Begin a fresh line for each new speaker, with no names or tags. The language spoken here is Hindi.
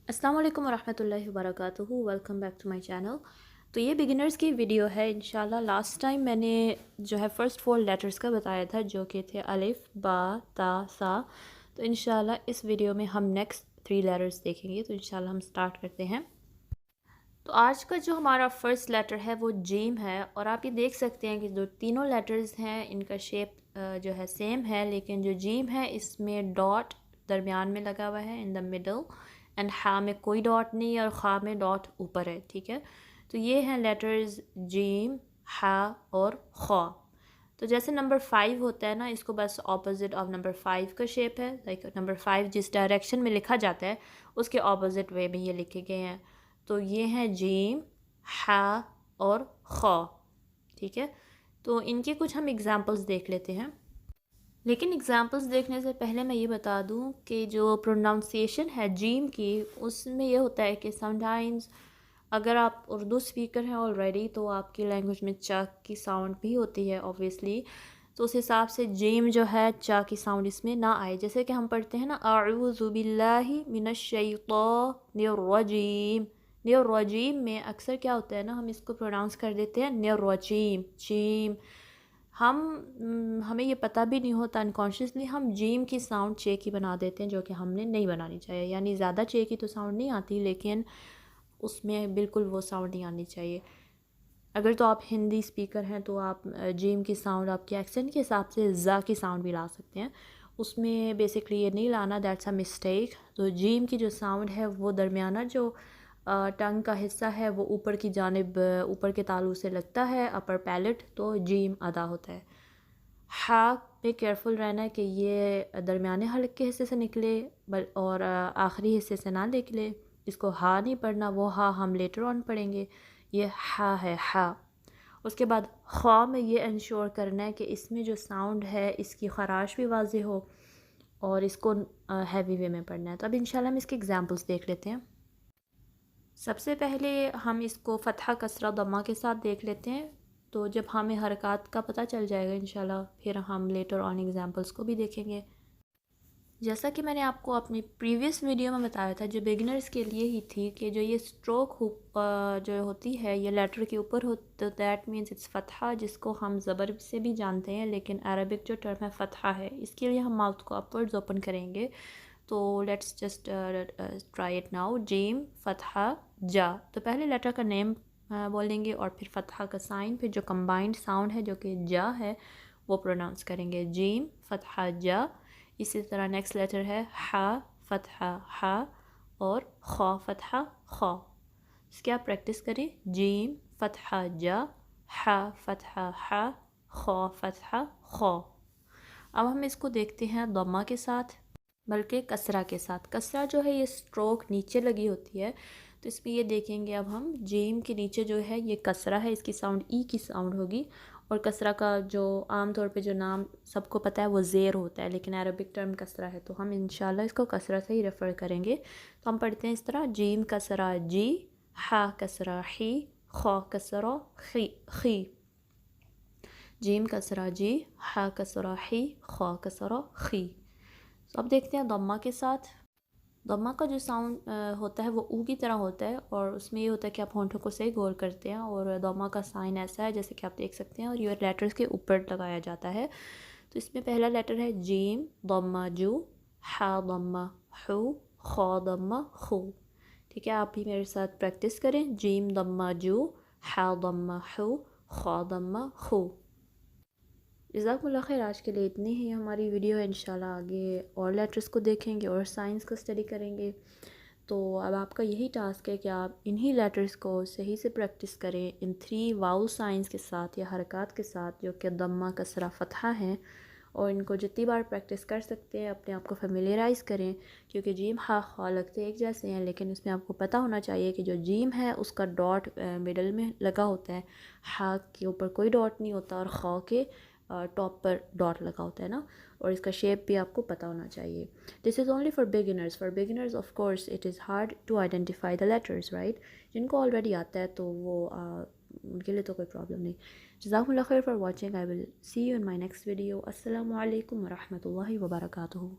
अस्सलाम वालेकुम वरहमतुल्लाहि वबरकातुहू। Welcome back to my channel. तो ये बिगिनर्स की वीडियो है इंशाल्लाह। लास्ट टाइम मैंने जो है फ़र्स्ट 4 लेटर्स का बताया था जो कि थे अलिफ, बा, ता, सा। तो इंशाल्लाह इस वीडियो में हम नेक्स्ट 3 लेटर्स देखेंगे। तो इंशाल्लाह हम स्टार्ट करते हैं। तो आज का जो हमारा फ़र्स्ट लेटर है वो जीम है, और आप ये देख सकते हैं कि जो तीनों लेटर्स हैं इनका शेप जो है सेम है, लेकिन जो जीम है इसमें डॉट दरमियान में लगा हुआ है, इन द मिडल। एंड हा में कोई डॉट नहीं है और खा में डॉट ऊपर है। ठीक है, तो ये हैं लेटर्स जीम, हा और खा। तो जैसे नंबर 5 होता है ना, इसको बस ऑपोजिट ऑफ नंबर 5 का शेप है। लाइक नंबर 5 जिस डायरेक्शन में लिखा जाता है उसके ऑपोजिट वे में ये लिखे गए हैं। तो ये हैं जीम, हा और खा। ठीक है, तो इनके कुछ हम एग्ज़ाम्पल्स देख लेते हैं। लेकिन एग्ज़ाम्पल्स देखने से पहले मैं ये बता दूं कि जो प्रोनाउंसिएशन है जीम की, उसमें ये होता है कि समटाइम्स अगर आप उर्दू स्पीकर हैं ऑलरेडी तो आपकी लैंग्वेज में चा की साउंड भी होती है ऑब्वियसली। तो उस हिसाब से जीम जो है चा की साउंड इसमें ना आए। जैसे कि हम पढ़ते हैं ना, अऊज़ु बिल्लाहि मिनश शैतानिर रजीम। निर में अक्सर क्या होता है ना, हम इसको प्रोनाउंस कर देते हैं निर चीम। हमें ये पता भी नहीं होता, अनकॉन्शियसली हम जीम की साउंड चे की बना देते हैं, जो कि हमने नहीं बनानी चाहिए। यानी ज़्यादा चे की तो साउंड नहीं आती, लेकिन उसमें बिल्कुल वो साउंड नहीं आनी चाहिए। अगर तो आप हिंदी स्पीकर हैं तो आप जीम की साउंड आपके एक्सेंट के हिसाब से ज़ा की साउंड भी ला सकते हैं। उसमें बेसिकली ये नहीं लाना, दैट्स अ मिस्टेक। तो जीम की जो साउंड है वो दरमियाना जो टंग का हिस्सा है वो ऊपर की जानिब, ऊपर के तालू से लगता है, अपर पैलेट, तो जीम अदा होता है। हा पे केयरफुल रहना है कि ये दरमियाने हलक के हिस्से से निकले और आखिरी हिस्से से ना निकले। इसको हा नहीं पढ़ना, वो हा हम लेटर ऑन पढ़ेंगे। ये हा है, हा। उसके बाद ख्वा में ये इंश्योर करना है कि इसमें जो साउंड है इसकी खराश भी वाज़ेह हो, और इसको हैवी वे में पढ़ना है। तो अब इंशाल्लाह हम इसके एग्जांपल्स देख लेते हैं। सबसे पहले हम इसको फ़तहा, कसरा, दम्मा के साथ देख लेते हैं। तो जब हमें हरकत का पता चल जाएगा इंशाल्लाह, फिर हम लेटर ऑन एग्जांपल्स को भी देखेंगे। जैसा कि मैंने आपको अपनी प्रीवियस वीडियो में बताया था, जो बिगिनर्स के लिए ही थी, कि जो ये स्ट्रोक जो होती है ये लेटर के ऊपर हो, तो दैट मीन्स इट्स फ़तहा, जिसको हम ज़बर से भी जानते हैं, लेकिन अरबिक जो टर्म है फ़तहा है। इसके लिए हम माउथ को अपवर्ड्स ओपन करेंगे। तो let's just try it now. जीम, फ़तहा, जा। तो पहले लेटर का नेम बोलेंगे और फिर फ़तहा का साइन, फिर जो कंबाइंड साउंड है जो कि जा है वो प्रोनाउंस करेंगे। जीम, फ़तहा, जा। इसी तरह नेक्स्ट लेटर है हा, फ़तहा, हा, और खा, फ़तहा, खा। इसकी आप प्रैक्टिस करें। जीम, फ़तहा, जा, हा, फ़तहा, हा, खा, फ़तहा, खा। अब हम इसको देखते हैं दम्मा के साथ, बल्कि कसरा के साथ। कसरा जो है ये स्ट्रोक नीचे लगी होती है, तो इसमें ये देखेंगे अब हम, जीम के नीचे जो है ये कसरा है, इसकी साउंड ई की साउंड होगी। और कसरा का जो आम तौर पे जो नाम सबको पता है वो ज़ेर होता है, लेकिन अरबिक टर्म कसरा है, तो हम इंशाल्लाह इसको कसरा से ही रेफ़र करेंगे। तो हम पढ़ते हैं इस तरह। जीम कसरा जी, हा कसरा ही, खा कसरा खी, खी। जीम कसरा जी, हा कसरा ही, खा कसरा खी। तो अब देखते हैं दम्मा के साथ। दम्मा का जो साउंड होता है वो ऊ की तरह होता है, और उसमें ये होता है कि आप होंठों को सही गोल करते हैं, और दम्मा का साइन ऐसा है जैसे कि आप देख सकते हैं, और ये लेटर्स के ऊपर लगाया जाता है। तो इसमें पहला लेटर है जीम, दम्मा जू, हा दम्मा हू, खा दम्मा खू। ठीक है, आप भी मेरे साथ प्रैक्टिस करें। जीम दम्मा जू, हा दम्मा हू, खा दम्मा खू। जज़ाकुमुल्लाह खैर। आज के लिए इतनी ही हमारी वीडियो है। इंशाल्लाह आगे और लेटर्स को देखेंगे और साइंस को स्टडी करेंगे। तो अब आपका यही टास्क है कि आप इन्हीं लेटर्स को सही से प्रैक्टिस करें, इन 3 वाउल साइंस के साथ या हरकत के साथ, जो कि दम्मा, कसरा, फ़तहा हैं। और इनको जितनी बार प्रैक्टिस कर सकते हैं अपने आप को फेमिलियराइज़ करें, क्योंकि जीम, हा, खा लगते एक जैसे हैं, लेकिन इसमें आपको पता होना चाहिए कि जो जीम है उसका डॉट मिडल में लगा होता है, हा के ऊपर कोई डॉट नहीं होता, और खा के टॉप पर डॉट लगा होता है ना। और इसका शेप भी आपको पता होना चाहिए। This is only for beginners of course it is hard to identify the letters, right. जिनको ऑलरेडी आता है तो वो उनके लिए तो कोई प्रॉब्लम नहीं। जज़ाकुमुल्लाह खैर for watching. I will see you in my next video. अस्सलामु अलैकुम वरहमतुल्लाहि वबरकातुहू।